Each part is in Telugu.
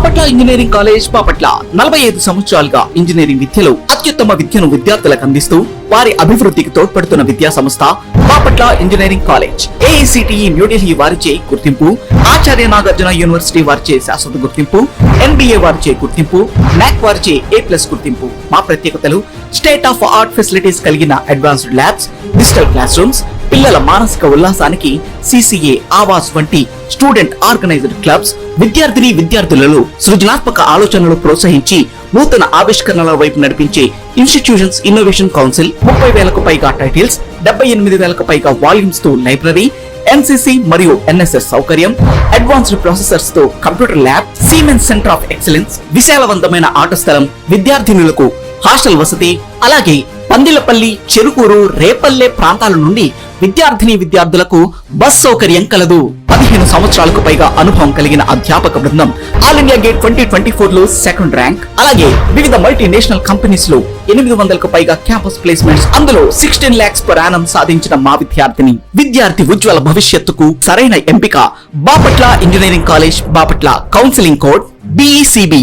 బాపట్ల ఇంజనీరింగ్ కాలేజ్ బాపట్ల 45 సంవత్సరాలుగా ఇంజనీరింగ్ విద్యలో అత్యుత్తమ విద్యను విద్యార్థులకు అందిస్తూ వారి అభివృద్ధికి తోడ్పడుతున్న విద్యా సంస్థ Bapatla engineering college. AICTE New Delhi వారిచే గుర్తింపు, ఆచార్య నాగార్జున యూనివర్సిటీ వారిచే శాశ్వత గుర్తింపు, NBA వారిచే గుర్తింపు, NAC వారిచే A+ గుర్తింపు. మా ప్రత్యేకతలు స్టేట్ ఆఫ్ ఆర్ట్ ఫెసిలిటీస్ కలిగిన advanced labs, digital class rooms, పిల్లల మానసిక ఉల్లాసానికి CCA, ఆవాస్ వంటి స్టూడెంట్ ఆర్గనైజ్డ్ క్లబ్స్, విద్యార్థులలో సృజనాత్మక ఆలోచనలు ప్రోత్సహించి నూతన ఆవిష్కరణల వైపు నడిపించే ఇన్స్టిట్యూషన్స్ ఇన్నోవేషన్ కౌన్సిల్, 30,000కు పైగా టైటిల్స్, 78,000కు పైగా వాల్యూమ్స్ తో లైబ్రరీ, NCC మరియు NSS సౌకర్యం, అడ్వాన్స్డ్ ప్రాసెసర్స్ తో computer lab, Siemens centre of excellence, విశాలవంతమైన ఆట స్థలం, విద్యార్థినులకు హాస్టల్ వసతి, అలాగే పందిలపల్లి, చెరుకూరు, రేపల్లె ప్రాంతాల నుండి విద్యార్థులకు బస్ సౌకర్యం కలదు. 15 సంవత్సరాలకు పైగా అనుభవం కలిగిన అధ్యాపక బృందం, ఆల్ ఇండియా గేట్ 2024 లో 2nd ర్యాంక్, అలాగే వివిధ మల్టీనేషనల్ కంపెనీస్ లో 800కు పైగా క్యాంపస్ ప్లేస్మెంట్స్, అందులో 16 lakhs per annum సాధించిన మా విద్యార్థి ఉజ్వల భవిష్యత్తుకు సరైన ఎంపిక Bapatla engineering college Bapatla. Counselling code BECB.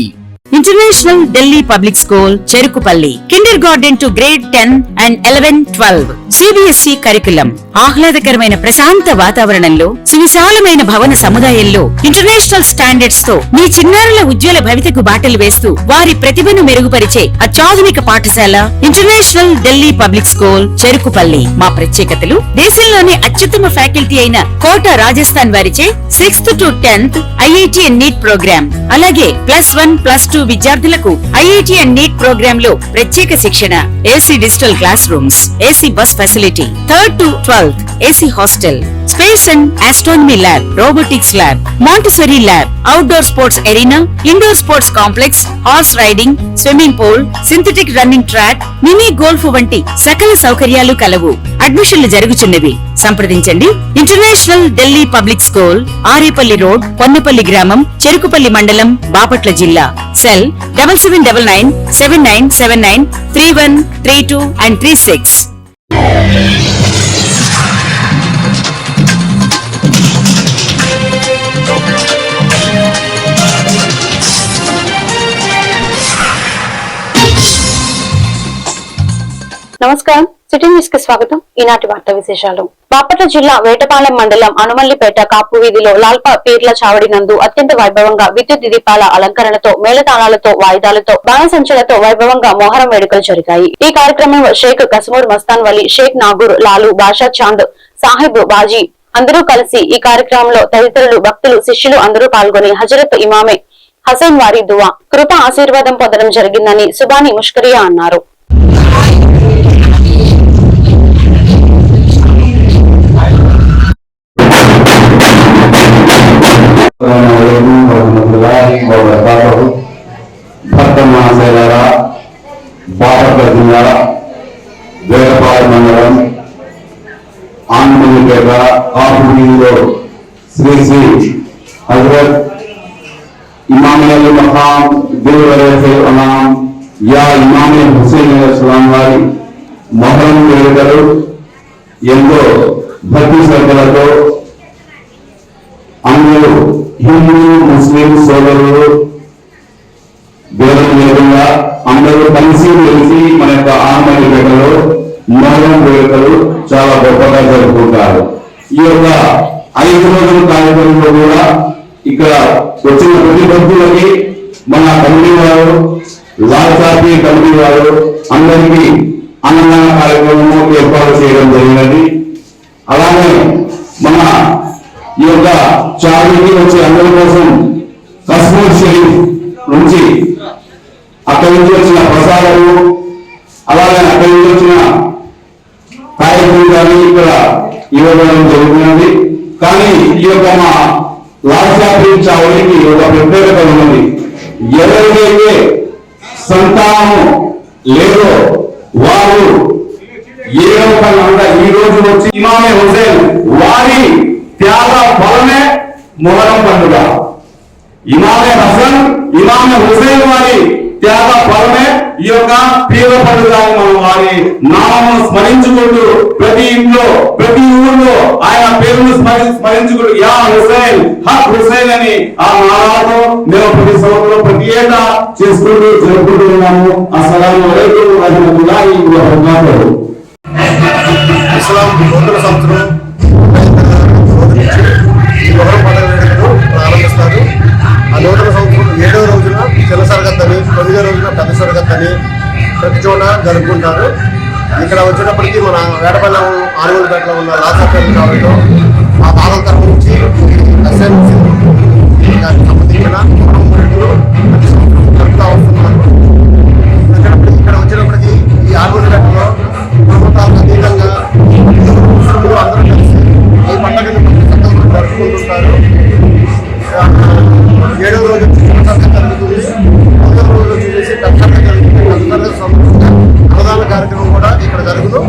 International Delhi public school Cherukupalli, kindergarten to grade 10 and 11, 12 CBSE curriculum. ఆహ్లాదకరమైన ప్రశాంత వాతావరణంలో, సువిశాలమైన భవన సముదాయంలో ఇంటర్నేషనల్ స్టాండర్డ్స్ తో మీ చిన్నారుల ఉజ్వల భవితకు బాటలు వేస్తూ వారి ప్రతిభను మెరుగుపరిచే అత్యాధునిక పాఠశాల international Delhi public school Cherukupalli. మా ప్రత్యేకతలు దేశంలోనే అత్యుత్తమ ఫ్యాకల్టీ అయిన కోట రాజస్థాన్ వారిచే 6th to 10th IIT and NEET programme, అలాగే +1, +2 విద్యార్థులకు IIT and NEET ప్రోగ్రామ్ లో ప్రత్యేక శిక్షణ, AC digital class rooms, AC bus facility, 3rd to 12th AC hostel, space and astronomy lab, robotics lab, Montessori lab, outdoor sports arena, indoor sports complex, horse riding, swimming pool, synthetic running track, mini golf వంటి సకల సౌకర్యాలు కలవు. అడ్మిషన్లు జరుగుచున్నవి. సంప్రదించండి. International Delhi public school, Arepalli road, Ponnapalli గ్రామం, చెరుకుపల్లి మండలం, బాపట్ల జిల్లా. Cell 7799 7979 31 32 and 36. నమస్కారం, సిటీ న్యూస్ కి స్వాగతం. ఈనాటి వార్తా విశేషాలు. బాపట్ల జిల్లా వేటపాలెం మండలం అనుమల్లిపేట కాపు వీధిలో లాల్పా పీర్ల చావడి నందు అత్యంత వైభవంగా విద్యుత్ దీపాల అలంకరణతో, మేళతాళాలతో, వాయిదాలతో, బాణసంచలతో వైభవంగా మొహరం వేడుకలు జరిగాయి. ఈ కార్యక్రమంలో షేక్ కస్మూర్ మస్తాన్ వలి, షేక్ నాగూర్, లాలు, బాషా చాంద్, సాహిబ్, బాజీ అందరూ కలిసి ఈ కార్యక్రమంలో తదితరులు, భక్తులు, శిష్యులు అందరూ పాల్గొని హజరత్ ఇమామే హసైన్ వారి దువా, కృప ఆశీర్వాదం పొందడం జరిగిందని సుబాని ముష్కరియా అన్నారు. బాపట్ల జిల్లా వేటపాలెం మండలం ఆన్మల్లిపేట కాపు వీధిలో శ్రీ శ్రీ హజరత్ ఇమామే మకాం దేవరేనాం యా ఇమామే హుసేన్ అలైహిస్సలాం వారి మొహరం వేడుకలు ఎంతో భక్తి శ్రద్ధలతో అందరూ హిందూ ముస్లిం సోదరులు భేదం లేకుండా అందరూ కలిసి మన యొక్క ఆన్మల్లిపేటలో మొహరం వేడుకలు చాలా గొప్పగా జరుపుకుంటారు. ఈ యొక్క 5 రోజుల కార్యక్రమంలో కూడా ఇక్కడ వచ్చిన ప్రతి భక్తులకి మన కమిటీ వారు, లాల్ చాపి కమిటీ వారు అందరికీ అన్నదాన కార్యక్రమము ఏర్పాటు చేయడం జరిగినది. అలాగే మన ఈ యొక్క చావికి వచ్చే అందరి కోసం కస్మూర్ షరీఫ్ నుంచి అక్కడి నుంచి వచ్చిన ప్రసాదాలు, అలాగే అక్కడి నుంచి వచ్చిన కార్యక్రమాన్ని ఇక్కడ ఇవ్వడం జరుగుతున్నది. కానీ ఈ యొక్క మా లాల్ చాపి చావడికి ఒక ప్రత్యేకత ఉన్నది. ఎవరికైతే సంతానం లేదో వారు ఏ రూపంగా ఈ రోజు వచ్చి ఇమామే హుసేన్ వారి త్యాగ ఫలమే మొహరం పండుగ. ఇమామే హసన్, ఇమామే హుసేన్ వారి త్యాగ ఫలమే ఈ యొక్క పీర్ల పండుగని మనం వారి నామమును స్మరించుకుంటూ ప్రతి ఇంట్లో ప్రతి ఊర్లో ఆయన పేరును స్మరించుకుంటూ యా హుసైన్ హక్ హుసైన్ అని ఆ నామాలతో మేము ప్రతి సంవత్సరం ప్రతి ఏటా చేసుకుంటూ జరుపుకుంటూ ఉన్నాము. అస్సలాము అలైకుం వరహ్మతుల్లాహి వబరకాతుహు. ఇస్లాం నూతన సంవత్సరం ఈ మొహరం పండుగ వేడుకలు ప్రారంభిస్తారు. ఆ నూతన సంవత్సరం 7వ రోజున చిన్న సరగత్ అని, 9వ రోజున పెద్ద సరగత్ అని ప్రతి చోట జరుపుకుంటారు. ఇక్కడ వచ్చేటప్పటికి మన వేటపల్లెం ఆనుగోలుపేటలో ఉన్న లాసాపేట కాలంలో ఆ భాగం తరఫు నుంచి ఎస్ఎన్సీ సంబంధించిన మొహరం వేడుకలు ప్రతి సంవత్సరం జరుపుతూ వస్తున్నారు. ఇక్కడ వచ్చేటప్పటికి ఈ ఆనుగోలుపేటలో కుటుంబాలకు అతీతంగా ముస్లింలు అందరూ కలిసి ఈ పండుగను జరుపుకుంటుంటారు. 7వ రోజు జరుగుతుంది, 9వ రోజు వచ్చేసి అన్నదాన కార్యక్రమం కూడా ఇక్కడ జరుగుతూ.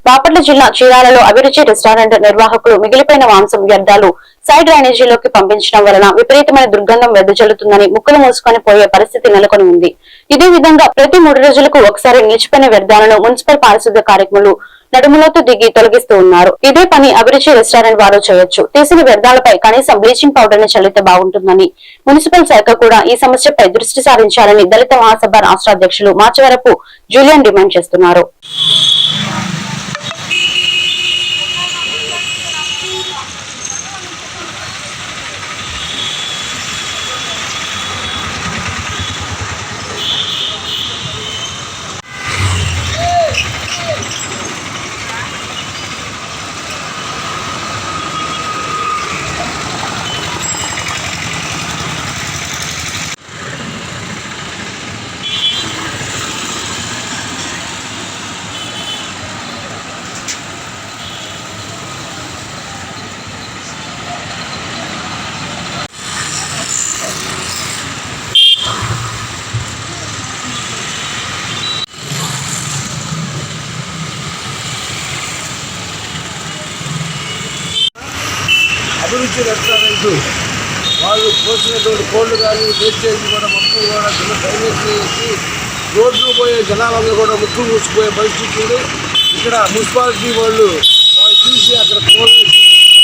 బాపట్ల జిల్లా చీరాలలో అభిరుచి రెస్టారెంట్ నిర్వాహకులు మిగిలిపోయిన మాంసం వ్యర్థాలు సైడ్ డ్రైనేజీలోకి పంపించడం వలన విపరీతమైన దుర్గంధం వెదజల్లుతుందని ముక్కులు మూసుకొని పోయే పరిస్థితి నెలకొని ఉంది. ఇదే విధంగా ప్రతి 3 రోజులకు ఒకసారి నిలిచిపోయిన వ్యర్థాలను మున్సిపల్ పారిశుద్ధ్య కార్యక్రమాలు నడుములోతు దిగి తొలగిస్తూ ఉన్నారు. ఇదే పని అభిరుచి రెస్టారెంట్ వారు చేయొచ్చు. తీసిన వ్యర్థాలపై కనీసం బ్లీచింగ్ పౌడర్ ని చల్లితే బాగుంటుందని మున్సిపల్ శాఖ కూడా ఈ సమస్యపై దృష్టి సారించాలని దళిత మహాసభ రాష్ట్ర అధ్యక్షులు మాచవరపు జూలియన్ డిమాండ్ చేస్తున్నారు. అభిరుచి రెస్టారెంట్ వాళ్ళు పోసినటువంటి కోళ్ళు కానీ వేస్టేజ్ కూడా మొత్తం కూడా చిన్న డ్రైనేజ్ వేసి రోడ్లు పోయే జనాలందరూ కూడా ముక్కు మూసిపోయే పరిస్థితి ఉంది. ఇక్కడ మున్సిపాలిటీ వాళ్ళు తీసి అక్కడ కోళ్ళేసి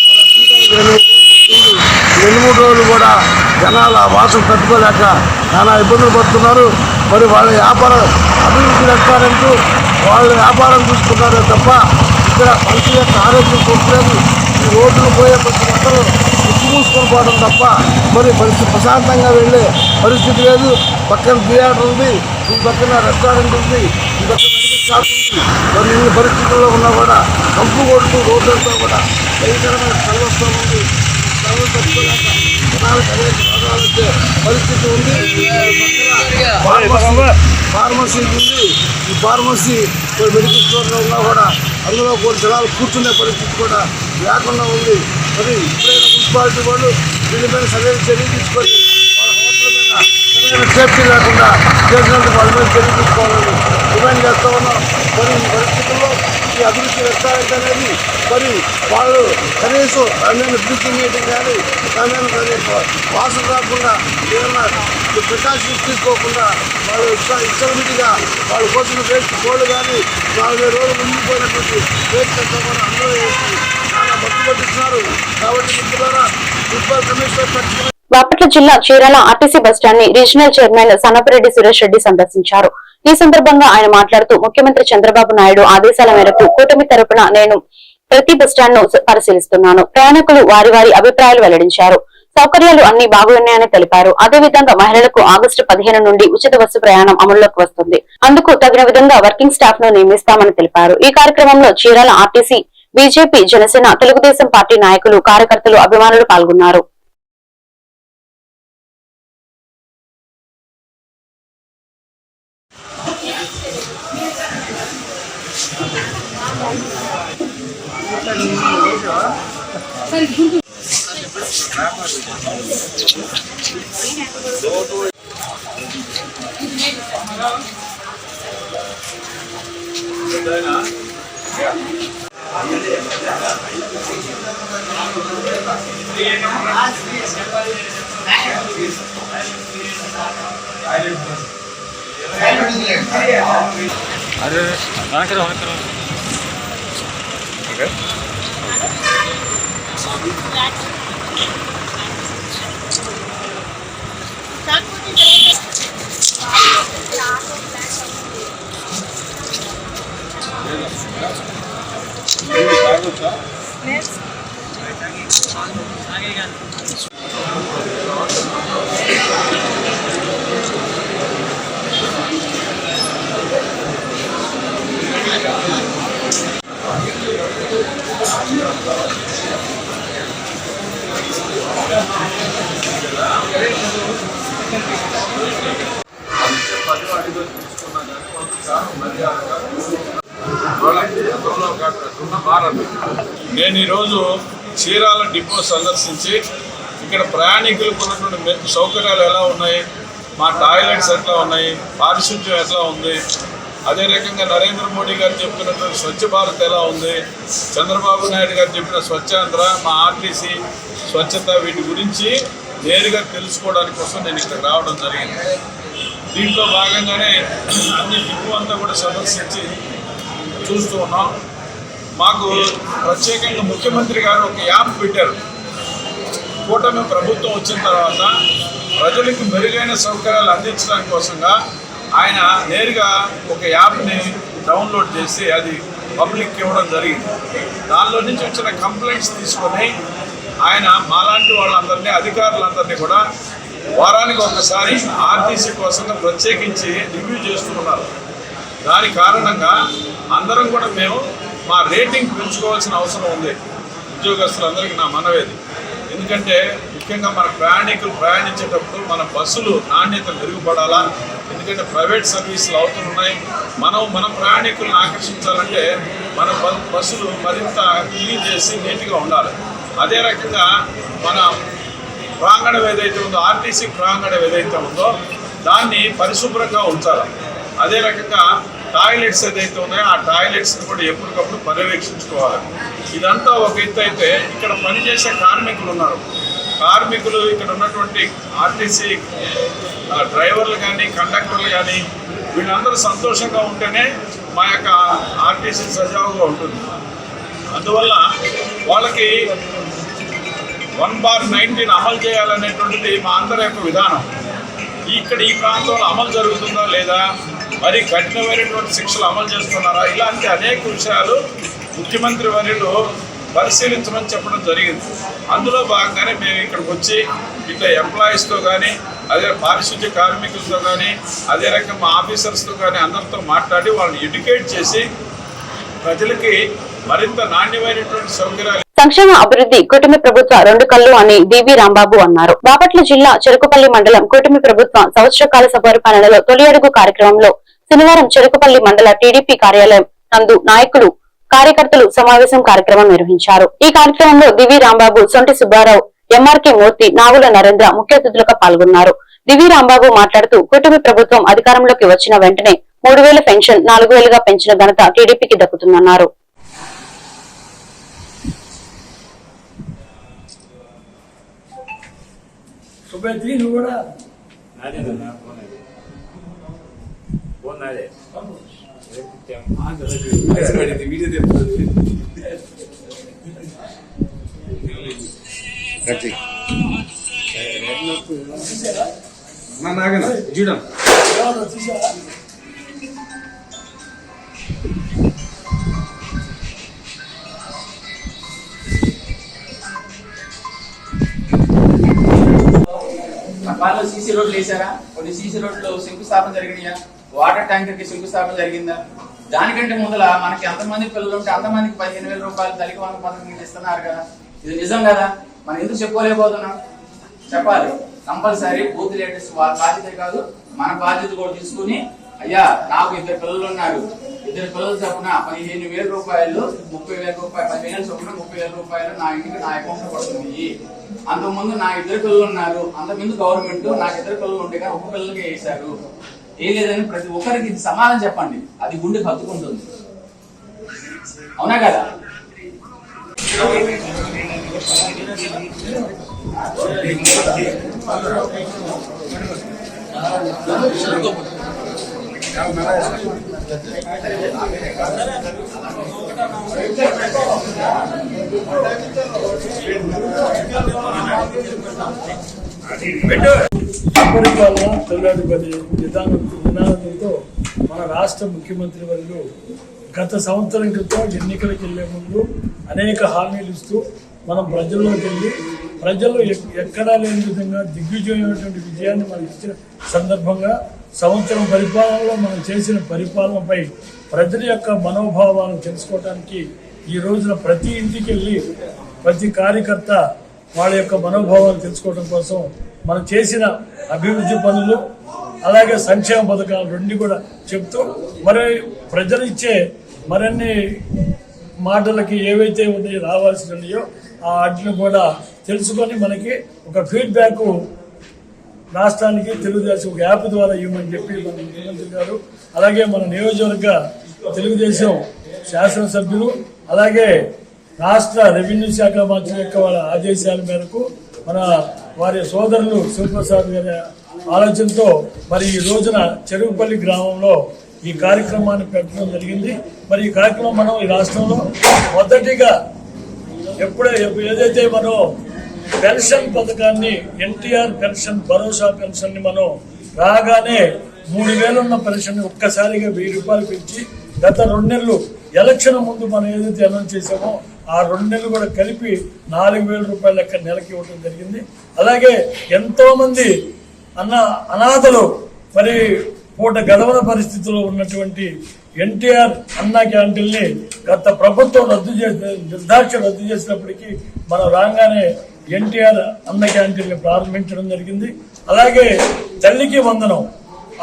వాళ్ళ తీయడానికి 2-3 రోజులు కూడా జనాల వాసన తట్టుకోలేక చాలా ఇబ్బందులు పడుతున్నారు. మరి వాళ్ళ వ్యాపారం అభివృద్ధి రెస్టారెంట్ వాళ్ళ వ్యాపారం చూసుకున్నారే తప్ప ఇక్కడ మనిషి యొక్క ఆరోగ్యం చూడలేదు. ఈ రోడ్లు పోయే ప్రతి ఒక్కరు ముక్కు మూసుకొని పోవడం తప్ప మరి పరిస్థితి ప్రశాంతంగా వెళ్ళే పరిస్థితి లేదు. పక్కన థియేటర్ ఉంది, ఈ పక్కన రెస్టారెంట్ ఉంది, ఈ పక్కన మెడికల్ షాప్ ఉంది. మరి ఇన్ని పరిస్థితుల్లో ఉన్నా కూడా కంపు కొడుతూ రోడ్లతో కూడా భయంకరమైన కలవస్తూ ఉంది. కలవ తట్టుకోలేక జనాలకు అనేక రోగాలు వచ్చే పరిస్థితి ఉంది. ఫార్మసీ ఉంది, ఈ ఫార్మసీ మెడికల్ స్టోర్లో ఉన్నా కూడా అందులో కూడా జనాలు కూర్చునే పరిస్థితి కూడా లేకుండా ఉంది. మరి ఇప్పుడైనా మున్సిపాలిటీ వాళ్ళు దీనిపైన సరైన చర్య తీసుకొని వాళ్ళ హోటల్ మీద సరైన సేఫ్టీ లేకుండా చేసినందుకు వాళ్ళ మీద చర్య తీసుకోవాలని డిమాండ్ చేస్తూ ఉన్నాం. మరి ఈ పరిస్థితుల్లో ఈ అభివృద్ధి రెస్టారెంట్ అనేది మరి వాళ్ళు కనీసం దాని బ్లీచింగ్ వేయడం కానీ దాని వాసన రాకుండా ఏదన్నా ప్రికాషన్స్ తీసుకోకుండా వాళ్ళు ఇష్టమిటిగా వాళ్ళు కోసిన వేస్ట్ కోళ్ళు కానీ 4 రోజులు ముందుపోయినటువంటి వేస్ట్ అంతా కూడా అందరూ వేసి చాలా మత్తు పట్టిస్తున్నారు. కాబట్టి మిత్రులారా మున్సిపల్ కమిషనర్ బాపట్ల జిల్లా చీరాల ఆర్టీసీ బస్టాండ్ ని రీజనల్ చైర్మన్ సనపరెడ్డి సురేష్ రెడ్డి సందర్శించారు. ఈ సందర్భంగా ఆయన మాట్లాడుతూ ముఖ్యమంత్రి చంద్రబాబు నాయుడు ఆదేశాల మేరకు కూటమి తరపున నేను ప్రతి బస్టాండ్ ను పరిశీలిస్తున్నాను. ప్రయాణికులు వారి వారి అభిప్రాయాలు వెల్లడించారు. సౌకర్యాలు అన్ని బాగున్నాయని తెలిపారు. అదేవిధంగా మహిళలకు ఆగస్టు 15 నుండి ఉచిత బస్సు ప్రయాణం అమల్లోకి వస్తుంది. అందుకు తగిన విధంగా వర్కింగ్ స్టాఫ్ ను నియమిస్తామని తెలిపారు. ఈ కార్యక్రమంలో Chirala RTC, BJP, Janasena, Telugu Desam party నాయకులు, కార్యకర్తలు, అభిమానులు పాల్గొన్నారు. నేను ఈరోజు చీరాల డిపో సందర్శించి ఇక్కడ ప్రయాణికులకు ఉన్నటువంటి సౌకర్యాలు ఎలా ఉన్నాయి, మా టాయిలెట్స్ ఎట్లా ఉన్నాయి, పారిశుద్ధ్యం ఎట్లా ఉంది, అదే రకంగా నరేంద్ర మోడీ గారు చెప్తున్నటువంటి స్వచ్ఛ భారత్ ఎలా ఉంది, చంద్రబాబు నాయుడు గారు చెప్పిన స్వచ్ఛాంధ్ర, మా ఆర్టీసీ స్వచ్ఛత, వీటి గురించి నేరుగా తెలుసుకోవడానికి కోసం నేను ఇక్కడ రావడం జరిగింది. దీంట్లో భాగంగానే అన్ని డిపో అంతా కూడా సందర్శించి చూస్తూ ఉన్నాం. మాకు ప్రత్యేకంగా ముఖ్యమంత్రి గారు ఒక యాప్ పెట్టారు. కూటమి ప్రభుత్వం వచ్చిన తర్వాత ప్రజలకు మెరుగైన సౌకర్యాలు అందించడానికి కోసంగా ఆయన నేరుగా ఒక యాప్ని డౌన్లోడ్ చేసి అది పబ్లిక్ ఇవ్వడం జరిగింది. దానిలో నుంచి వచ్చిన కంప్లైంట్స్ తీసుకొని ఆయన మాలాంటి వాళ్ళందరినీ, అధికారులందరినీ కూడా వారానికి ఒకసారి ఆర్టీసీ కోసంగా ప్రత్యేకించి రివ్యూ చేస్తూ ఉన్నారు. దాని కారణంగా అందరం కూడా మేము మా రేటింగ్ పెంచుకోవాల్సిన అవసరం ఉంది. ఉద్యోగస్తులందరికీ నా మనవేది. ఎందుకంటే ముఖ్యంగా మన ప్రయాణికులు ప్రయాణించేటప్పుడు మన బస్సులు నాణ్యత మెరుగుపడాలా. ఎందుకంటే ప్రైవేట్ సర్వీసులు అవుతున్నాయి. మన ప్రయాణికులను ఆకర్షించాలంటే మన బస్సులు మరింత క్లీన్ చేసి నీట్గా ఉండాలి. అదే రకంగా మన ప్రాంగణం ఏదైతే ఉందో, ఆర్టీసీ ప్రాంగణం ఏదైతే ఉందో దాన్ని పరిశుభ్రంగా ఉంచాలి. అదే రకంగా టాయిలెట్స్ ఏదైతే ఉన్నాయో ఆ టాయిలెట్స్ని కూడా ఎప్పటికప్పుడు పర్యవేక్షించుకోవాలి. ఇదంతా ఒక ఎత్తు అయితే, ఇక్కడ పనిచేసే కార్మికులు ఉన్నారు. కార్మికులు ఇక్కడ ఉన్నటువంటి ఆర్టీసీ డ్రైవర్లు కానీ, కండక్టర్లు కానీ, వీళ్ళందరూ సంతోషంగా ఉంటేనే మా యొక్క ఆర్టీసీ సజావుగా ఉంటుంది. అందువల్ల వాళ్ళకి 1/19 అమలు చేయాలనేటువంటిది మా అందరి యొక్క విధానం. ఇక్కడ ఈ ప్రాంతంలో అమలు జరుగుతుందా లేదా, మరి కఠినమైనటువంటి శిక్షలు అమలు చేస్తున్నారా, ఇలాంటి అనేక విషయాలు ముఖ్యమంత్రి వర్యులు పరిశీలించమని చెప్పడం జరిగింది. అందులో భాగంగానే మేము ఇక్కడికి వచ్చి ఇట్లా ఎంప్లాయీస్తో కానీ, అదే పారిశుద్ధ్య కార్మికులతో కానీ, అదే రకం మా ఆఫీసర్స్తో కానీ అందరితో మాట్లాడి వాళ్ళని ఎడ్యుకేట్ చేసి ప్రజలకి మరింత నాణ్యమైనటువంటి సౌకర్యాలు. సంక్షేమ అభివృద్ధి కూటమి ప్రభుత్వ 2 కళ్ళు అని డివి రాంబాబు అన్నారు. బాపట్ల జిల్లా చెరుకుపల్లి మండలం కూటమి ప్రభుత్వ సంవత్సరకాల సపరిపాలనలో తొలి అడుగు కార్యక్రమంలో శనివారం చెరుకుపల్లి మండల టీడీపీ కార్యాలయం నందు నాయకులు, కార్యకర్తలు సమావేశం కార్యక్రమం నిర్వహించారు. ఈ కార్యక్రమంలో డివి రాంబాబు, సొంటి సుబ్బారావు, ఎంఆర్కే మూర్తి, నాగుల నరేంద్ర ముఖ్య అతిథులుగా పాల్గొన్నారు. డివి రాంబాబు మాట్లాడుతూ కూటమి ప్రభుత్వం అధికారంలోకి వచ్చిన వెంటనే 3000 పెన్షన్ 4000గా పెంచిన ఘనత టీడీపీకి దక్కుతుందన్నారు. వాళ్ళు సీసీ రోడ్లు వేసారా? కొన్ని సీసీ రోడ్లు శంకుస్థాపన జరిగినాయా? వాటర్ ట్యాంకర్ కి శంకుస్థాపన జరిగిందా? దానికంటే ముందల మనకి ఎంతమంది పిల్లలు ఉంటే అంతమందికి 15,000 రూపాయలు తల్లికి వంద పథకం ఇస్తున్నారు కదా. ఇది నిజం కదా? మనం ఎందుకు చెప్పుకోలేకపోతున్నాం? చెప్పాలి. కంపల్సరీ బూత్ లీడర్స్ వాళ్ళ బాధ్యత కాదు, మన బాధ్యత కూడా తీసుకుని, అయ్యా నాకు 2 పిల్లలు ఉన్నారు, 2 పిల్లలు చొప్పున 15,000 రూపాయలు, 30,000 రూపాయలు, 10,000 చొప్పున 30,000 రూపాయలు నా ఇంటికి నా అకౌంట్ లో పడుతుంది. అంతకుముందు నా 2 పిల్లలు ఉన్నారు, అంతకుముందు గవర్నమెంట్ నాకు 2 పిల్లలు ఉంటే కానీ 1 పిల్లలకి వేశారు. ఏ లేదని ప్రతి ఒక్కరికి ఇది సమాధానం చెప్పండి. అది గుండెకి హత్తుకుంటుంది. అవునా కదా? పరిపాలన తొలగడి నినాదంతో మన రాష్ట్ర ముఖ్యమంత్రి వర్యులు గత సంవత్సరం క్రితం ఎన్నికలకు వెళ్లే ముందు అనేక హామీలు ఇస్తూ మనం ప్రజల్లోకి వెళ్ళి ప్రజల్లో ఎక్కడా లేని విధంగా దిగ్విజయమైనటువంటి విజయాన్ని మనం ఇచ్చిన సందర్భంగా సంవత్సరం పరిపాలనలో మనం చేసిన పరిపాలనపై ప్రజల యొక్క మనోభావాలను తెలుసుకోవడానికి ఈ రోజున ప్రతి ఇంటికి వెళ్ళి ప్రతి కార్యకర్త వాళ్ళ యొక్క మనోభావాలు తెలుసుకోవడం కోసం మనం చేసిన అభివృద్ధి పనులు అలాగే సంక్షేమ పథకాలు రెండు కూడా చెప్తూ మరి ప్రజలు ఇచ్చే మరిన్ని మాటలకి ఏవైతే ఉన్నాయో రావాల్సినయో ఆ వాటిని కూడా తెలుసుకొని మనకి ఒక ఫీడ్బ్యాక్ రాష్ట్రానికి తెలుగుదేశం ఒక యాప్ ద్వారా ఇవ్వమని చెప్పి మన ముఖ్యమంత్రి గారు అలాగే మన నియోజకవర్గ తెలుగుదేశం శాసనసభ్యులు అలాగే రాష్ట్ర రెవెన్యూ శాఖ మంత్రి యొక్క వాళ్ళ ఆదేశాల మేరకు మన వారి సోదరులు శివప్రసాద్ గారి ఆలోచనతో మరి ఈ రోజున చెరుకుపల్లి గ్రామంలో ఈ కార్యక్రమాన్ని పెట్టడం జరిగింది. మరి ఈ కార్యక్రమం మనం ఈ రాష్ట్రంలో మొదటిగా ఏదైతే మనం పెన్షన్ పథకాన్ని ఎన్టీఆర్ పెన్షన్ భరోసా పెన్షన్ ని మనం రాగానే 3,000 ఉన్న పెన్షన్ ని ఒక్కసారిగా 1,000 రూపాయలు పెంచి గత 2 నెలలు ఎలక్షన్ ముందు మనం ఏదైతే అనౌన్స్ చేసామో ఆ 2 నెలలు కూడా కలిపి 4,000 రూపాయల లెక్క నెలకి ఇవ్వడం జరిగింది. అలాగే ఎంతో మంది అనాథలు మరి పూట గడవన పరిస్థితుల్లో ఉన్నటువంటి ఎన్టీఆర్ అన్న క్యాంటీన్ని గత ప్రభుత్వం నిర్దాక్ష రద్దు చేసినప్పటికీ మనం రాగానే ఎన్టీఆర్ అన్న క్యాంటీన్ని ప్రారంభించడం జరిగింది. అలాగే తల్లికి వందనం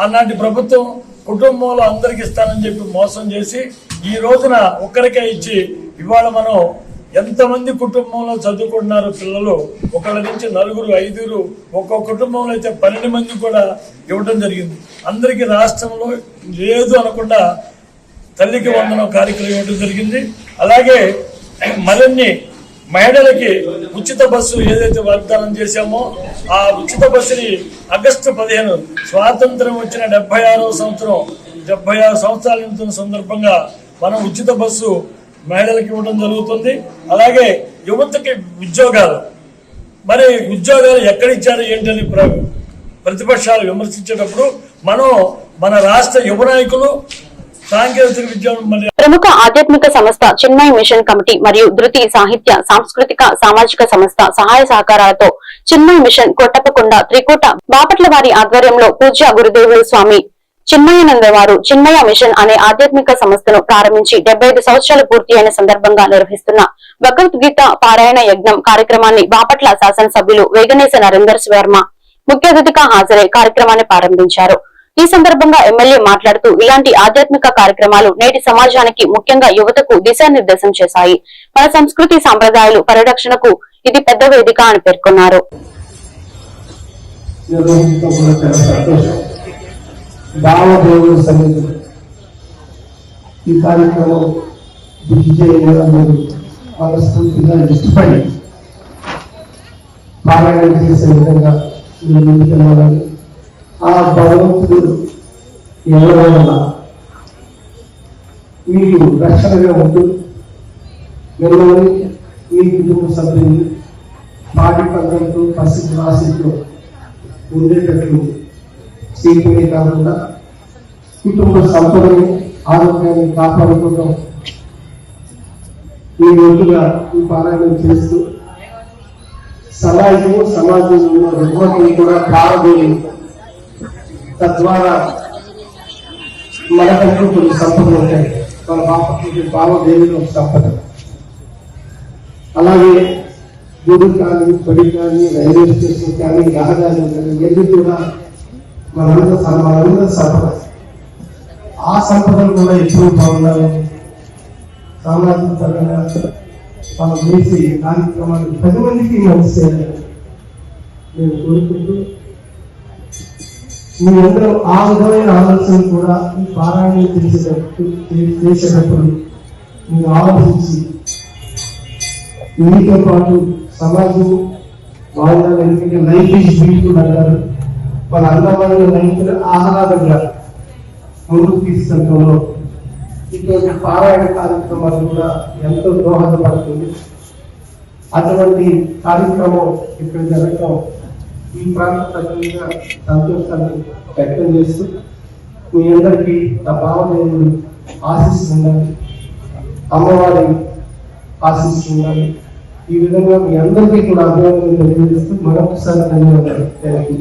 ఆనాటి ప్రభుత్వం కుటుంబంలో అందరికి ఇస్తానని చెప్పి మోసం చేసి ఈ రోజున ఒక్కరికే ఇచ్చి ఇవాళ మనం ఎంతమంది కుటుంబంలో చదువుకుంటున్నారు పిల్లలు ఒకళ్ళ నుంచి 4, 5 ఒక్కొక్క కుటుంబంలో అయితే 12 మంది కూడా ఇవ్వడం జరిగింది. అందరికీ రాష్ట్రంలో లేదు అనకుండా తల్లికి వందనం కార్యక్రమం ఇవ్వడం జరిగింది. అలాగే మరిన్ని మహిళలకి ఉచిత బస్సు ఏదైతే వాగ్దానం చేశామో ఆ ఉచిత బస్సుని ఆగస్టు 15 స్వాతంత్రం వచ్చిన 76వ సంవత్సరం 76 సంవత్సరాల నిండుతున్న సందర్భంగా మనం ఉచిత బస్సు మహిళలకు ఇవ్వడం జరుగుతుంది. అలాగే యువతకి ఉద్యోగాలు మరి ఉద్యోగాలు ఎక్కడిచ్చారు ఏంటని ప్రతిపక్షాలు విమర్శించేటప్పుడు మనం మన రాష్ట్ర యువ నాయకులు సాంకేతిక విద్య ప్రముఖ ఆధ్యాత్మిక సంస్థ చిన్మయ మిషన్ కమిటీ మరియు ధృతి సాహిత్య సాంస్కృతిక సామాజిక సంస్థ సహాయ సహకారాలతో చిన్మయ మిషన్ కొట్టపకొండ త్రికూట బాపట్ల వారి ఆధ్వర్యంలో పూజ్య గురుదేవులు స్వామి చిన్మయానంద వారు చిన్మయ మిషన్ అనే ఆధ్యాత్మిక సంస్థను ప్రారంభించి 75 సంవత్సరాలు పూర్తి అయిన సందర్భంగా నిర్వహిస్తున్న భగవద్గీత పారాయణ యజ్ఞం కార్యక్రమాన్ని బాపట్ల శాసనసభ్యులు వేగనేశ నరేందర్ శర్మ ముఖ్య అతిథిగా హాజరై కార్యక్రమాన్ని ప్రారంభించారు. ఈ సందర్భంగా ఎమ్మెల్యే మాట్లాడుతూ ఇలాంటి ఆధ్యాత్మిక కార్యక్రమాలు నేటి సమాజానికి ముఖ్యంగా యువతకు దిశానిర్దేశం చేశాయి. మన సంస్కృతి సాంప్రదాయాలు పరిరక్షణకు ఇది పెద్ద వేదిక అని పేర్కొన్నారు. భావదేవుల సన్నిధి ఈ కార్యక్రమం విజయవారు మనస్ఫూర్తిగా ఇష్టపడి పారాయణ చేసే విధంగా మీరు ముందుకెళ్ళాలని ఆ భగవంతుడు ఎవరైనా మీరు రక్షణగా ఉంటూ మిమ్మల్ని మీ కుటుంబ సభ్యులు పాటి పద్ధతులు పసిద్ధి రాశిలో ఉండేటట్లు చేయటమే కాకుండా కుటుంబ సంపదని ఆరోగ్యాన్ని కాపాడుకోవడం ఈ రోజుగా ఈ పారాయణం చేస్తూ సమాజంలో రుగ్మతలు కూడా పారబోయి తద్వారా మనకంటూ కొన్ని సంపదలు ఉంటాయి. మన బాపట్ల భావదేవిలో సంపద అలాగే గుడి కానీ బడి కానీ రైల్వే స్టేషన్ కానీ రహదారి కానీ ఎన్ని కూడా మనందరూ సంపద. ఆ సంపదలు కూడా ఎప్పుడు బాగుండాలని సామాజిక పరంగా మనం చేసే కార్యక్రమాలు 10 మందికి మంచి చేయాలని నేను కోరుకుంటూ మీరందరూ ఆ విధమైన ఆలోచన కూడా ఈ పారాయణ చేసేటప్పుడు మీరు ఆలోచించి మీతో పాటు సమాజం బాగుండాలి. ఎందుకంటే లైఫ్ ఈజ్ బ్యూటిఫుల్ అంటారు. మన అందమైన లైఫ్ ఆహ్లాదంగా ముందుకు తీసుకెళ్తాలో ఇటువంటి పారాయణ కార్యక్రమాలు కూడా ఎంతో దోహదపడుతుంది. అటువంటి కార్యక్రమం ఇక్కడ జరగడం ఈ ప్రాంత ప్రజలుగా సంతోషాన్ని వ్యక్తం చేస్తూ మీ అందరికీ నా భావదేవుడు ఆశిస్తుండాలి, అమ్మవారి ఆశిస్తుండాలి. ఈ విధంగా మీ అందరికీ కూడా అభినందనలు తెలియజేస్తూ మరొకసారి ధన్యవాదాలు. Thank you.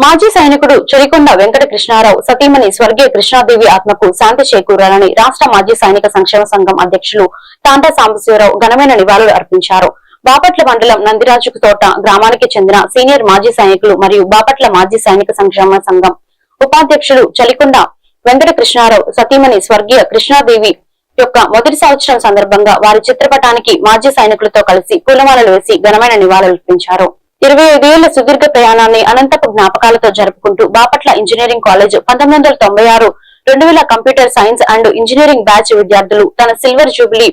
మాజీ సైనికుడు చెరికొండ వెంకట కృష్ణారావు సతీమణి స్వర్గీయ కృష్ణాదేవి ఆత్మకు శాంతి చేకూరాలని రాష్ట్ర మాజీ సైనిక సంక్షేమ సంఘం అధ్యక్షులు తాంటా సాంబశివరావు ఘనమైన నివాళులు అర్పించారు. బాపట్ల మండలం నందిరాజుకు తోట గ్రామానికి చెందిన సీనియర్ మాజీ సైనికులు మరియు బాపట్ల మాజీ సైనిక సంక్షేమ సంఘం ఉపాధ్యక్షులు చలికొండ వెంకట కృష్ణారావు సతీమణి స్వర్గీయ కృష్ణాదేవి యొక్క మొదటి సంవత్సరం సందర్భంగా వారి చిత్రపటానికి మాజీ సైనికులతో కలిసి పూలమాలలు వేసి ఘనమైన నివాళులర్పించారు. 25 ఏళ్ల సుదీర్ఘ ప్రయాణాన్ని అనంతపు జ్ఞాపకాలతో జరుపుకుంటూ Bapatla engineering college 1996 2000 computer science and engineering batch విద్యార్థులు తన సిల్వర్ జూబిలీ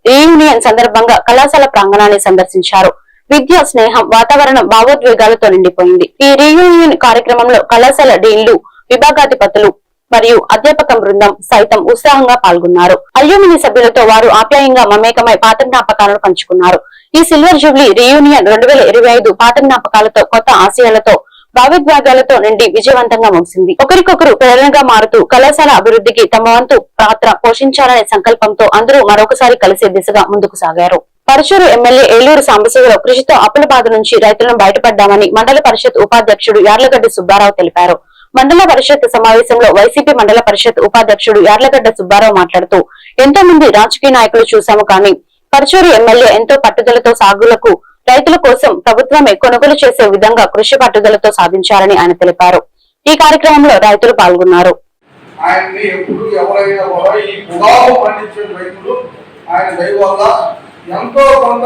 రీయూనియన్ సందర్భంగా కళాశాల ప్రాంగణాన్ని సందర్శించారు. విద్య, స్నేహం, వాతావరణం భావోద్వేగాలతో నిండిపోయింది. ఈ రీయూనియన్ కార్యక్రమంలో కళాశాల డీన్లు, విభాగాధిపతులు మరియు అధ్యాపక బృందం సైతం ఉత్సాహంగా పాల్గొన్నారు. అల్యూమిని సభ్యులతో వారు ఆప్యాయంగా మమేకమై పాత జ్ఞాపకాలను పంచుకున్నారు. ఈ సిల్వర్ జూబ్లీ రీయూనియన్ 2025 పాత జ్ఞాపకాలతో, కొత్త ఆశయాలతో, భావోద్వేగాలతో నిండి విజయవంతంగా ముగిసింది. ఒకరికొకరు ప్రేరణగా మారుతూ కళాశాల అభివృద్ధికి తమ వంతు పాత్ర పోషించాలనే సంకల్పంతో అందరూ మరొకసారి కలిసే దిశగా ముందుకు సాగారు. పరుచూరు ఎమ్మెల్యే ఏలూరు సాంబశివరావు కృషితో అప్పుల బాధ నుంచి రైతులను బయటపడ్డామని మండల పరిషత్ ఉపాధ్యక్షుడు యార్లగడ్డ సుబ్బారావు తెలిపారు. మండల పరిషత్ సమావేశంలో వైసీపీ మండల పరిషత్ ఉపాధ్యక్షుడు యార్లగడ్డ సుబ్బారావు మాట్లాడుతూ ఎంతో మంది రాజకీయ నాయకులు చూశాము కానీ పరుచూరు ఎమ్మెల్యే ఎంతో పట్టుదలతో సాగులకు రైతుల కోసం ప్రభుత్వమే కొనుగోలు చేసే విధంగా కృషి పట్టుదలతో సాధించారని ఆయన తెలిపారు. ఈ కార్యక్రమంలో రైతులు పాల్గొన్నారు. ఆయన్ని ఎప్పుడు ఎవరైనా కూడా ఈ పొగాకు పండించే రైతులు ఆయన దయ వల్ల ఎంతో కొంత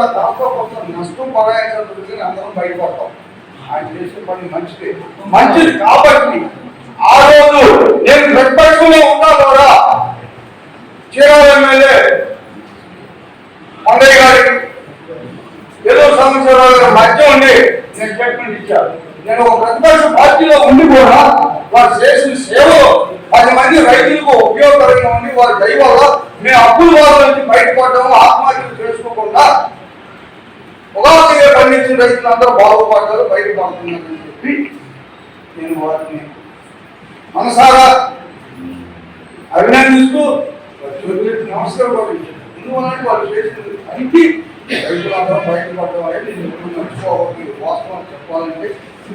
నష్టం పడాల్సిన అందరం బయటపడతాం. ఆయన చేసే పని మంచిది కాబట్టి ఆ రోజు నేను ప్రతిపక్షంలో ఉన్నా కూడా చీరాల ఎమ్మెల్యే మంగయ్య గారికి ఏదో సంవత్సరాల మధ్య ఉండి నేను స్టేట్మెంట్ ఇచ్చాను. నేను ఒక ప్రతిపక్ష పార్టీలో ఉండి కూడా వారు చేసిన సేవలో 10 మంది రైతులకు ఉపయోగకరంగా ఉండి వారి దయ వల్ల మేము అప్పుల బాధ నుంచి బయటపడడం, ఆత్మహత్యలు చేసుకోకుండా పొగాకుగా పండించిన రైతులు అందరూ బాగుపడతారు, బయటపడుతున్నారని చెప్పి నేను వారిని మనసారా అభినందిస్తూ నమస్కారం ఎందువల్లంటే వాళ్ళు చేసింది పనికి రైతులందరూ బయటపడడం అనేది నడుచుకోవాలి. వాస్తవం చెప్పాలంటే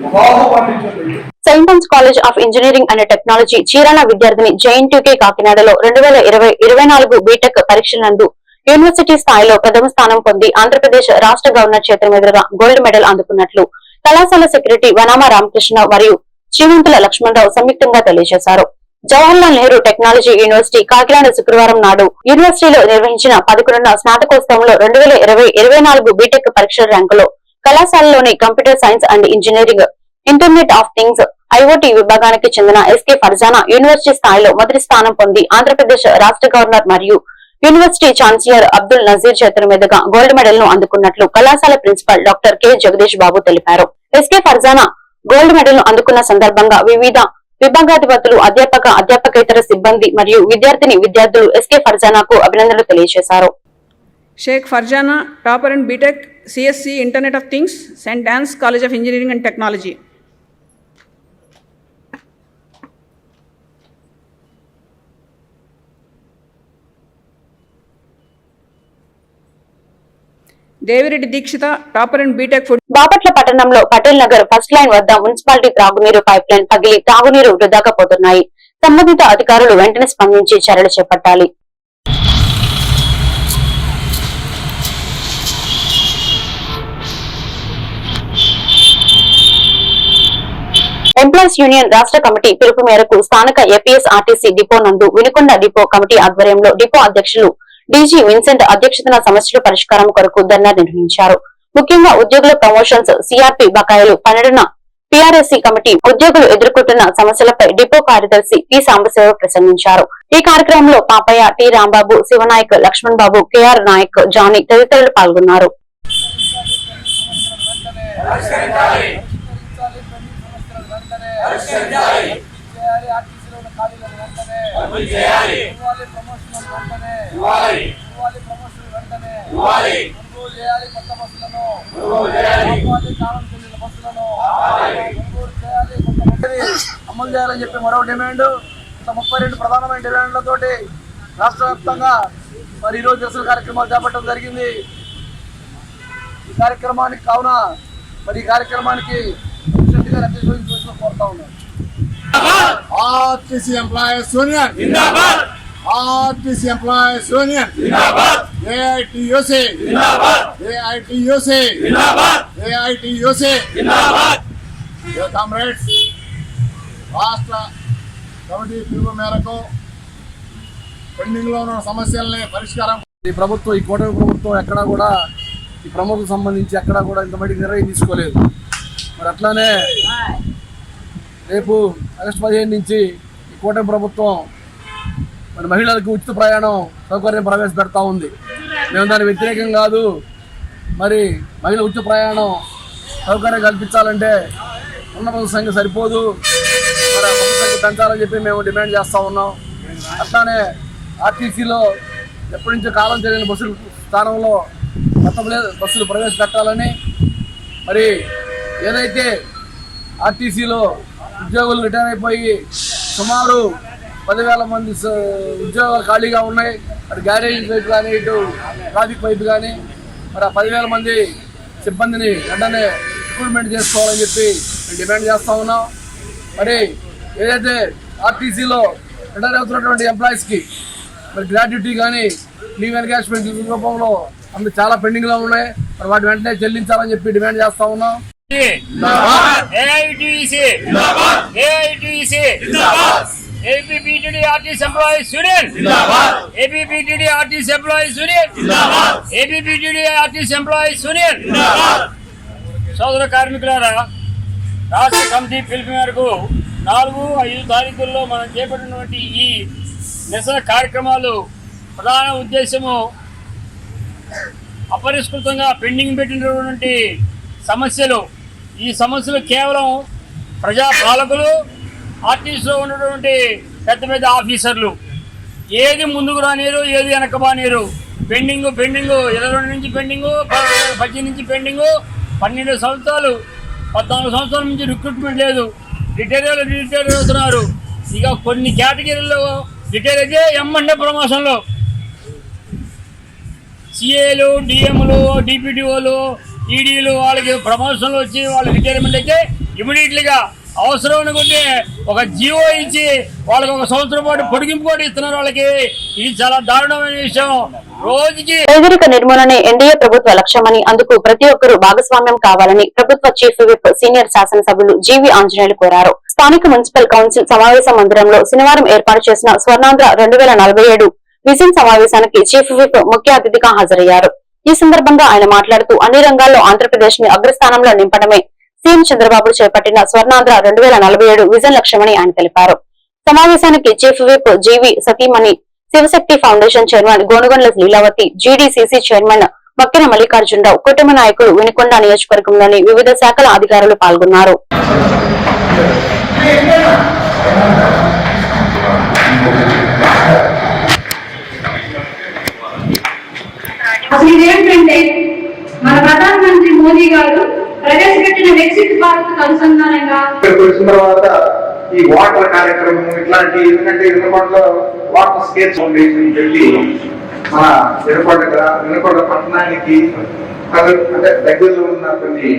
పొగాకు పండించండి. Saint Ann's college of engineering and technology Chirala విద్యార్థిని JNTK కాకినాడలో 2020-24 బీటెక్ పరీక్షలందు యూనివర్సిటీ స్థాయిలో ప్రథమ స్థానం పొంది ఆంధ్రప్రదేశ్ రాష్ట్ర గవర్నర్ చేతుల మీదుగా గోల్డ్ మెడల్ అందుకున్నట్లు కళాశాల సెక్రటరీ వనామ రామకృష్ణ మరియు శ్రీమంతుల లక్ష్మణరావు సంయుక్తంగా తెలియజేశారు. జవహర్లాల్ నెహ్రూ టెక్నాలజీ యూనివర్సిటీ కాకినాడ శుక్రవారం నాడు యూనివర్సిటీలో నిర్వహించిన 11వ స్నాతకోత్సవంలో 2020-24 బీటెక్ పరీక్షల ర్యాంకులో కళాశాలలోని computer science and engineering, internet of things, IoT విభాగానికి చెందిన SK ఫర్జానా యూనివర్సిటీ స్థాయిలో మొదటి స్థానం పొంది ఆంధ్రప్రదేశ్ రాష్ట్ర గవర్నర్ మరియు యూనివర్సిటీ ఛాన్సలర్ అబ్దుల్ నజీర్ చేతుల మీదుగా గోల్డ్ మెడల్ ను అందుకున్నట్లు కళాశాల ప్రిన్సిపల్ డాక్టర్ K జగదీష్ బాబు తెలిపారు. SK ఫర్జానా గోల్డ్ మెడల్ ను అందుకున్న సందర్భంగా వివిధ విభాగాధిపతులు, అధ్యాపకేతర సిబ్బంది మరియు విద్యార్థులు SK ఫర్జానాకు అభినందనలు తెలియజేశారు. Shaik Farzana topper in BTech CSC internet of things, Saint Ann's college of engineering and technology. Devireddy Dikshita topper in BTech food. Bapatla పట్టణంలో పటేల్ నగర్ ఫస్ట్ లైన్ వద్ద మున్సిపాలిటీ త్రాగునీరు పైప్ లైన్ పగిలి తాగునీరు వృధాగా పోతున్నాయి. సంబంధిత అధికారులు వెంటనే స్పందించి చర్యలు చేపట్టాలి. ఎంప్లాయీస్ యూనియన్ రాష్ట్ర కమిటీ పిలుపు మేరకు స్థానిక APSRTC డిపో నందు వినుకొండ డిపో కమిటీ ఆధ్వర్యంలో డిపో అధ్యక్షులు DG విన్సెంట్ అధ్యక్షతన సమస్యల పరిష్కారం కొరకు ధర్నా నిర్వహించారు. ముఖ్యంగా ఉద్యోగుల ప్రమోషన్స్, CRP బకాయిలు, 12న PRSC కమిటీ ఉద్యోగులు ఎదుర్కొంటున్న సమస్యలపై డిపో కార్యదర్శి P సాంబశివరావు ప్రసంగించారు. ఈ కార్యక్రమంలో పాపయ్య, T రాంబాబు, శివనాయక్, లక్ష్మణ్ బాబు, KR నాయక్, జానీ తదితరులు పాల్గొన్నారు. వెంటనే చేయాలి. ఆర్టీసీలో ఉన్న ఖాళీలను వెంటనే ఇవ్వాలి. ప్రమోషన్ వెంటనే ఇవ్వాలి. ప్రమోషన్ వెంటనే ఇవ్వాలి. కొనుగోలు చేయాలి. కొత్త బస్సులను కాలం చెల్లిన బస్సులను కొనుగోలు చేయాలి. అమలు చేయాలని చెప్పి మరో డిమాండ్. 32 ప్రధానమైన డిమాండ్లతోటి రాష్ట్ర వ్యాప్తంగా మరి ఈరోజు నిరసన కార్యక్రమాలు చేపట్టడం జరిగింది. ఈ కార్యక్రమానికి కావున మరి ఈ కార్యక్రమానికి కోరుతా ఉన్నాం. ఆర్టీసీ ఎంప్లాయీస్ యూనియన్ జిందాబాద్. ఆర్టీసీ ఎంప్లాయీస్ యూనియన్ జిందాబాద్. ఏఐటీయూసీ జిందాబాద్. ఏఐటీయూసీ జిందాబాద్. ఏఐటీయూసీ జిందాబాద్. కామ్రేడ్స్, రాష్ట్ర కమిటీ పిలుపు మేరకు పెండింగ్ లో ఉన్న సమస్యల్ని పరిష్కారం ఈ ప్రభుత్వం, ఈ కూటమి ప్రభుత్వం ఎక్కడా కూడా ఈ ప్రముఖులకు సంబంధించి ఎక్కడా కూడా ఇంత మటుకు నిర్ణయం తీసుకోలేదు. మరి అట్లానే రేపు ఆగస్టు 15 నుంచి ఈ కూటమి ప్రభుత్వం మరి మహిళలకు ఉచిత ప్రయాణం సౌకర్యం ప్రవేశపెడతా ఉంది. మేము దానికి వ్యతిరేకం కాదు. మరి మహిళ ఉచిత ప్రయాణం సౌకర్యం కల్పించాలంటే ఉన్న బస్సు సంఖ్య సరిపోదు, మరి ఆ బస్సు సంఖ్య పెంచాలని చెప్పి మేము డిమాండ్ చేస్తూ ఉన్నాం. అట్లానే ఆర్టీసీలో ఎప్పటి నుంచో కాలం జరిగిన బస్సుల స్థానంలో కొత్త బస్సులు ప్రవేశపెట్టాలని, మరి ఏదైతే ఆర్టీసీలో ఉద్యోగులు రిటైర్ అయిపోయి సుమారు 10,000 మంది ఉద్యోగాలు ఖాళీగా ఉన్నాయి. మరి గ్యారేజ్ వైపు కానీ, ఇటు ట్రాఫిక్ వైపు కానీ, మరి ఆ 10,000 మంది సిబ్బందిని వెంటనే రిక్రూట్మెంట్ చేసుకోవాలని చెప్పి మేము డిమాండ్ చేస్తూ ఉన్నాం. మరి ఏదైతే ఆర్టీసీలో రిటైర్ అవుతున్నటువంటి ఎంప్లాయీస్కి మరి గ్రాట్యుటీ కానీ, లీవ్ ఎన్కాష్మెంట్ రూపంలో అందుకు చాలా పెండింగ్లో ఉన్నాయి. మరి వాటి వెంటనే చెల్లించాలని చెప్పి డిమాండ్ చేస్తూ ఉన్నాం. ABPTD Artists Employees Union Zindabad. ABPTD Artists Employees Union Zindabad. ABPTD Artists Employees Union Zindabad. సోదర కార్మికులారా, రాష్ట్ర కమిటీ పిలుపు మేరకు 4-5 తారీఖుల్లో మనం చేపట్టినటువంటి ఈ నిరసన కార్యక్రమాలు ప్రధాన ఉద్దేశము అపరిష్కృతంగా పెండింగ్ పెట్టినటువంటి సమస్యలు. ఈ సమస్యలు కేవలం ప్రజాపాలకులు, ఆర్టీసీలో ఉన్నటువంటి పెద్ద పెద్ద ఆఫీసర్లు ఏది ముందుకు రానిరు, ఏది వెనక బానిరు. పెండింగు 22 నుంచి పెండింగు, 18 నుంచి పెండింగు, 12 సంవత్సరాలు 14 సంవత్సరాల నుంచి రిక్రూట్మెంట్ లేదు. రిటైర్ అవుతున్నారు. ఇక కొన్ని కేటగిరీల్లో రిటైర్ అయితే ఎమ్మండే ప్రమోషన్లు, సిఏలు, డిఎంలు, డిపిటిఓలు, ఈడీలు వాళ్ళకి ప్రమోషన్లు వచ్చి వాళ్ళు రిటైర్మెంట్ అయితే ఇమీడియట్లీగా అవసరం అనుకుంటే ఒక జీవో ఇచ్చి వాళ్ళకి 1 సంవత్సరం పాటు పొడిగింపు కూడా ఇస్తున్నారు వాళ్ళకి. ఇది చాలా దారుణమైన విషయం. రోజుకి పేదరిక నిర్మూలనే ఎన్డీఏ ప్రభుత్వ లక్ష్యమని, అందుకు ప్రతి ఒక్కరూ భాగస్వామ్యం కావాలని ప్రభుత్వ చీఫ్ విప్ సీనియర్ శాసనసభ్యులు జీవి ఆంజనేయులు కోరారు. స్థానిక మున్సిపల్ కౌన్సిల్ సమావేశ మందిరంలో శనివారం ఏర్పాటు చేసిన స్వర్ణాంధ్ర 2047 విజన్ సమావేశానికి చీఫ్ విప్ ముఖ్య అతిథిగా హాజరయ్యారు. ఈ సందర్భంగా ఆయన మాట్లాడుతూ అన్ని రంగాల్లో ఆంధ్రప్రదేశ్ ని అగ్రస్థానంలో నింపడమే సీఎం చంద్రబాబు చేపట్టిన స్వర్ణాంధ్ర 2047 విజన్ లక్ష్యమని ఆయన తెలిపారు. సమావేశానికి చీఫ్ విప్ జీవి సతీమణి, Shivashakti foundation chairman Gonugondla Leelavathi, GDCC chairman Makkina Mallikarjunarao, కుటుంబ నాయకులు, వినుకొండ నియోజకవర్గంలోని వివిధ శాఖల అధికారులు పాల్గొన్నారు. ఇదేంటంటే మన ప్రధానమంత్రి మోదీ గారు ప్రవేశపెట్టిన వికసిత్ భారత్ అనుసంధానంగా వచ్చిన తర్వాత ఈ వాటర్ కార్యక్రమం ఇట్లాంటి, ఎందుకంటే వినకొండలో వాటర్ స్కేల్ ఫౌండేషన్ పెట్టి మన వినకొండ పట్టణానికి అంటే దగ్గరలో ఉన్న కొన్ని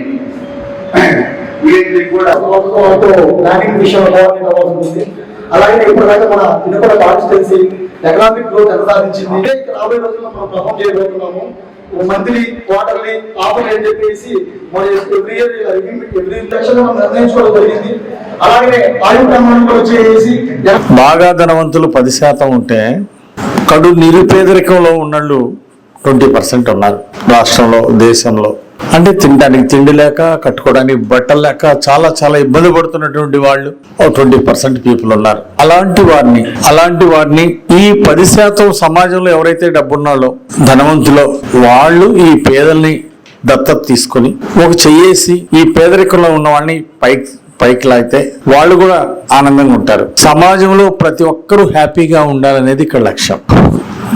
విలేజ్ కూడా ప్లానింగ్ విషయంలో ఉంటుంది. అలాగే ఇప్పటిదాకా మన వినకొండ కాన్స్టిట్యున్సీ ఎకనామిక్ గ్రోత్ ఎంత సాధించింది, రాబోయే రోజుల్లో మనం పర్ఫామ్ చేయబోతున్నాము. మంత్లీ క్వార్టర్లీ ఆఫర్ అని చెప్పేసి మన ఎవ్రీ ఎలక్షన్ మనం నిర్ణయించుకోవడం జరిగింది. అలాగే ఆయుధ ప్రమాణం వచ్చేసి బాగా ధనవంతులు 10% ఉంటే కడు నిరుపేదరికంలో ఉన్నళ్ళు 20% ఉన్నారు రాష్ట్రంలో, దేశంలో. అంటే తినడానికి తిండి లేక, కట్టుకోవడానికి బట్టలు లేక చాలా చాలా ఇబ్బంది పడుతున్నటువంటి వాళ్ళు 20% పీపుల్ ఉన్నారు. అలాంటి వారిని ఈ 10% సమాజంలో ఎవరైతే డబ్బున్నాళ్ళో, ధనవంతులో, వాళ్ళు ఈ పేదల్ని దత్తత తీసుకొని ఒక చెయ్యేసి ఈ పేదరికంలో ఉన్న వాళ్ళని పైకి లాగితే వాళ్ళు కూడా ఆనందంగా ఉంటారు. సమాజంలో ప్రతి ఒక్కరూ హ్యాపీగా ఉండాలనేది ఇక్కడ లక్ష్యం.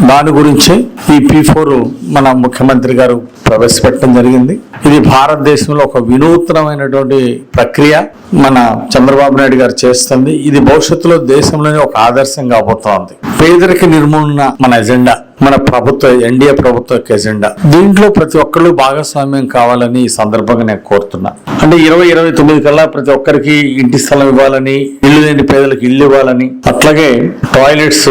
దాని గురించి ఈ P4 మన ముఖ్యమంత్రి గారు ప్రవేశపెట్టడం జరిగింది. ఇది భారతదేశంలో ఒక వినూత్నమైనటువంటి ప్రక్రియ మన చంద్రబాబు నాయుడు గారు చేస్తుంది. ఇది భవిష్యత్తులో దేశంలోనే ఒక ఆదర్శం కాబోతోంది. పేదరిక నిర్మూలన మన ఎజెండా, మన ప్రభుత్వ ఎన్డీఏ ప్రభుత్వ యొక్క ఎజెండా. దీంట్లో ప్రతి ఒక్కళ్ళు భాగస్వామ్యం కావాలని ఈ సందర్భంగా నేను కోరుతున్నా. అంటే 2029 కల్లా ప్రతి ఒక్కరికి ఇంటి స్థలం ఇవ్వాలని, ఇల్లు లేని పేదలకు ఇల్లు ఇవ్వాలని, అట్లాగే టాయిలెట్స్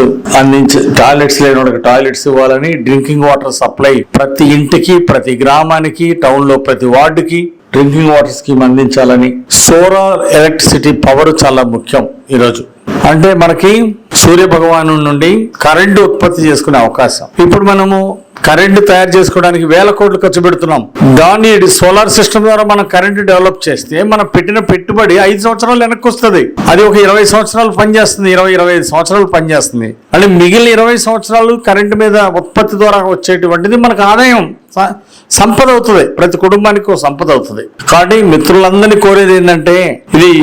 లేని టాయిలెట్స్ ఇవ్వాలని, డ్రింకింగ్ వాటర్ సప్లై ప్రతి ఇంటికి, ప్రతి గ్రామానికి, టౌన్ లో ప్రతి వార్డుకి డ్రింకింగ్ వాటర్ స్కీమ్ అందించాలని, సోలార్ ఎలక్ట్రిసిటీ పవర్ చాలా ముఖ్యం ఈరోజు. అంటే మనకి సూర్య భగవాను నుండి కరెంటు ఉత్పత్తి చేసుకునే అవకాశం. ఇప్పుడు మనము కరెంటు తయారు చేసుకోవడానికి 1000 కోట్లు ఖర్చు పెడుతున్నాం. దాన్ని సోలార్ సిస్టమ్ ద్వారా మనం కరెంటు డెవలప్ చేస్తే మనం పెట్టిన పెట్టుబడి 5 సంవత్సరాలు వెనక్కి వస్తుంది. అది ఒక 20 సంవత్సరాలు పనిచేస్తుంది, 20-25 సంవత్సరాలు పనిచేస్తుంది. అంటే మిగిలిన 20 సంవత్సరాలు కరెంటు మీద ఉత్పత్తి ద్వారా వచ్చేటువంటిది మనకు ఆదాయం, సంపద అవుతుంది. ప్రతి కుటుంబానికి సంపద అవుతుంది. కాబట్టి మిత్రులందరినీ కోరేది ఏంటంటే, ఇది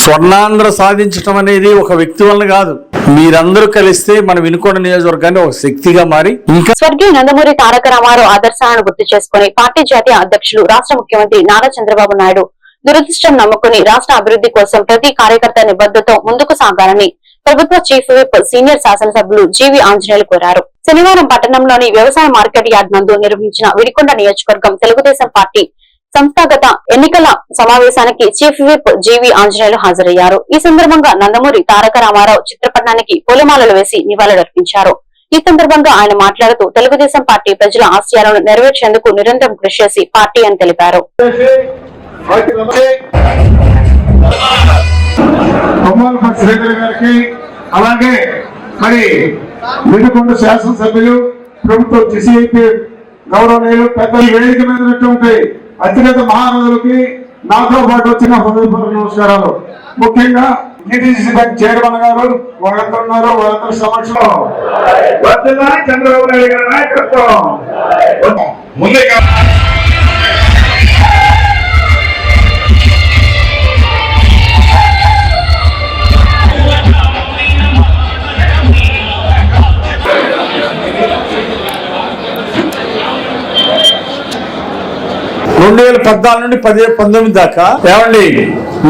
స్వర్ణాంధ్ర సాధించడం అనేది ఒక వ్యక్తి వల్ల కాదు, మీరందరూ కలిస్తే మన వినుకొండ నియోజకవర్గాన్ని ఒక శక్తిగా మారి ఇంకా స్వర్గీయ నందమూరి తారక రామారావు ఆదర్శాలను గుర్తు చేసుకుని పార్టీ జాతీయ అధ్యక్షులు రాష్ట్ర ముఖ్యమంత్రి నారా చంద్రబాబు నాయుడు దురదృష్టం నమ్ముకుని రాష్ట్ర అభివృద్ధి కోసం ప్రతి కార్యకర్త నిబద్ధతో ముందుకు సాగాలని ప్రభుత్వ చీఫ్ విప్ సీనియర్ శాసనసభ్యులు జీవి ఆంజనేయులు కోరారు. శనివారం పట్టణంలోని వ్యవసాయ మార్కెట్ యార్డ్ నందు నిర్వహించిన వినుకొండ నియోజకవర్గం తెలుగుదేశం పార్టీ సంస్థాగత ఎన్నికల సమావేశానికి చీఫ్ విప్ జీవి ఆంజనేయులు హాజరయ్యారు. ఈ సందర్భంగా నందమూరి తారక రామారావు చిత్రపటానికి పూలమాలలు వేసి నివాళులర్పించారు. ఈ సందర్భంగా ఆయన మాట్లాడుతూ తెలుగుదేశం పార్టీ ప్రజల ఆశయాలను నెరవేర్చేందుకు నిరంతరం కృషి చేసి పార్టీ అని తెలిపారు. అలాగే మరి వినుకొండ శాసనసభ్యులు ప్రభుత్వ సిసిఐపి గౌరవనీయులు పెద్దలు వేదిక మీద ఉన్నటువంటి అత్యున్నత మహారాజులకి నాతో పాటు వచ్చిన హృదయపూర్వక నమస్కారాలు. ముఖ్యంగా టీటీసీ బ్యాంక్ చైర్మన్ గారు వాళ్ళందరూ ఉన్నారు, వాళ్ళందరి సమక్షంలో చంద్రబాబు నాయుడు గారి నాయకత్వం ముందే 2014 నుండి 19 దాకా ఏమండి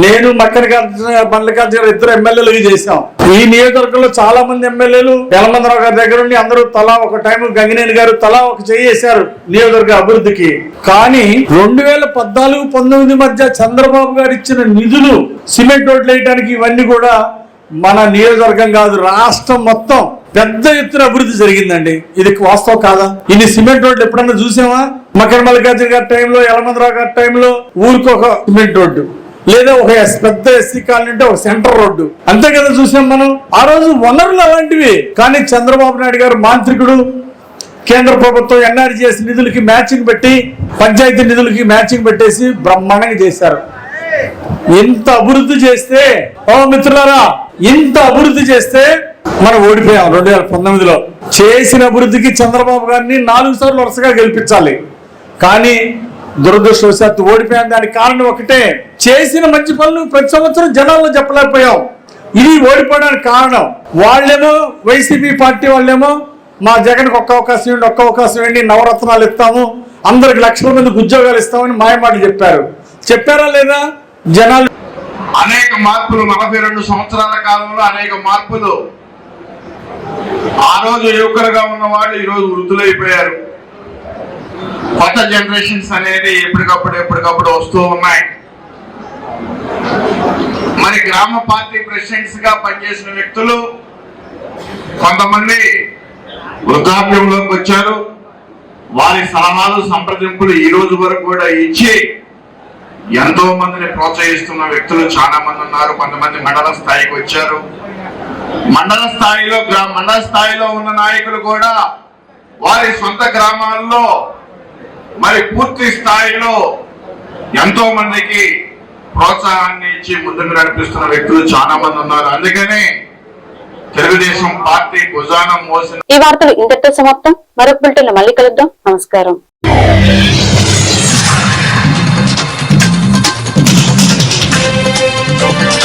నేను మల్లికార్జున గారు ఇద్దరు ఎమ్మెల్యేలు చేశాం. ఈ నియోజకవర్గంలో చాలా మంది ఎమ్మెల్యేలు యలమందరావు గారి దగ్గర నుండి అందరూ తలా ఒక టైం, గంగినేని గారు తలా ఒక చేశారు నియోజకవర్గ అభివృద్ధికి. కానీ 2014-19 మధ్య చంద్రబాబు గారు ఇచ్చిన నిధులు సిమెంట్ రోడ్లు వేయడానికి ఇవన్నీ కూడా మన నియోజకవర్గం కాదు, రాష్ట్రం మొత్తం పెద్ద ఎత్తున అభివృద్ధి జరిగిందండి. ఇది వాస్తవం కాదా? ఇన్ని సిమెంట్ రోడ్లు ఎప్పుడన్నా చూసామా? మల్లికార్జున గారి టైంలో, యలమందరావు గారి టైంలో ఊరికి ఒక సిమెంట్ రోడ్డు, లేదా ఒక పెద్ద ఎస్సీ కాలనీ అంటే ఒక సెంటర్ రోడ్డు, అంతే కదా చూసాం మనం. ఆ రోజు వనరులు అలాంటివి. కానీ చంద్రబాబు నాయుడు గారు మాంత్రికుడు, కేంద్ర ప్రభుత్వం ఎన్ఆర్జీఎస్ నిధులకి మ్యాచింగ్ పెట్టి, పంచాయతీ నిధులకి మ్యాచింగ్ పెట్టేసి బ్రహ్మాండంగా చేశారు. ఇంత అభివృద్ధి చేస్తే, మిత్రులారా, ఇంత అభివృద్ధి చేస్తే మనం ఓడిపోయాం 2019లో. చేసిన అభివృద్ధికి చంద్రబాబు గారిని 4 సార్లు వరుసగా గెలిపించాలి. కానీ దురదృష్టవశాత్తు ఓడిపోయాం. దానికి కారణం ఒకటే, చేసిన మంచి పనులు ప్రతి సంవత్సరం జనాల్లో చెప్పలేకపోయాం. ఇది ఓడిపోవడానికి కారణం. వాళ్ళేమో వైసీపీ పార్టీ వాళ్ళేమో మా జగన్కి ఒక్క అవకాశం ఏంటి, నవరత్నాలు ఇస్తాము, అందరికి లక్షల మందికి ఉద్యోగాలు ఇస్తామని మాయమాటలు చెప్పారా లేదా? జనాలు అనేక మార్పులు, 42 సంవత్సరాల కాలంలో అనేక మార్పులు. ఆ రోజు యువకులుగా ఉన్న వాళ్ళు ఈ రోజు వృద్ధులైపోయారు. కొత్త జనరేషన్స్ అనేది ఎప్పటికప్పుడు వస్తూ ఉన్నాయి. మరి గ్రామ పార్టీ ప్రెసిడెంట్స్ గా పనిచేసిన వ్యక్తులు కొంతమంది వృద్ధాప్యంలోకి వచ్చారు. వారి సలహాలు, సంప్రదింపులు ఈ రోజు వరకు కూడా ఇచ్చి ఎంతో మందిని ప్రోత్సహిస్తున్న వ్యక్తులు చాలా మంది ఉన్నారు. కొంతమంది మండల స్థాయికి వచ్చారు. మండల స్థాయిలో ఉన్న నాయకులు కూడా వారి సొంత గ్రామాల్లో మరి పూర్తి స్థాయిలో ఎంతో మందికి ప్రోత్సాహాన్ని ఇచ్చి ముందుకు నడిపిస్తున్న వ్యక్తులు చాలా మంది ఉన్నారు. అందుకనే తెలుగుదేశం పార్టీ భుజానం మోసిన. ఈ వార్తలు ఇంతటితో సమాప్తం. మరొక బులెటిన్ మళ్ళీ కలుద్దాం. నమస్కారం. Go.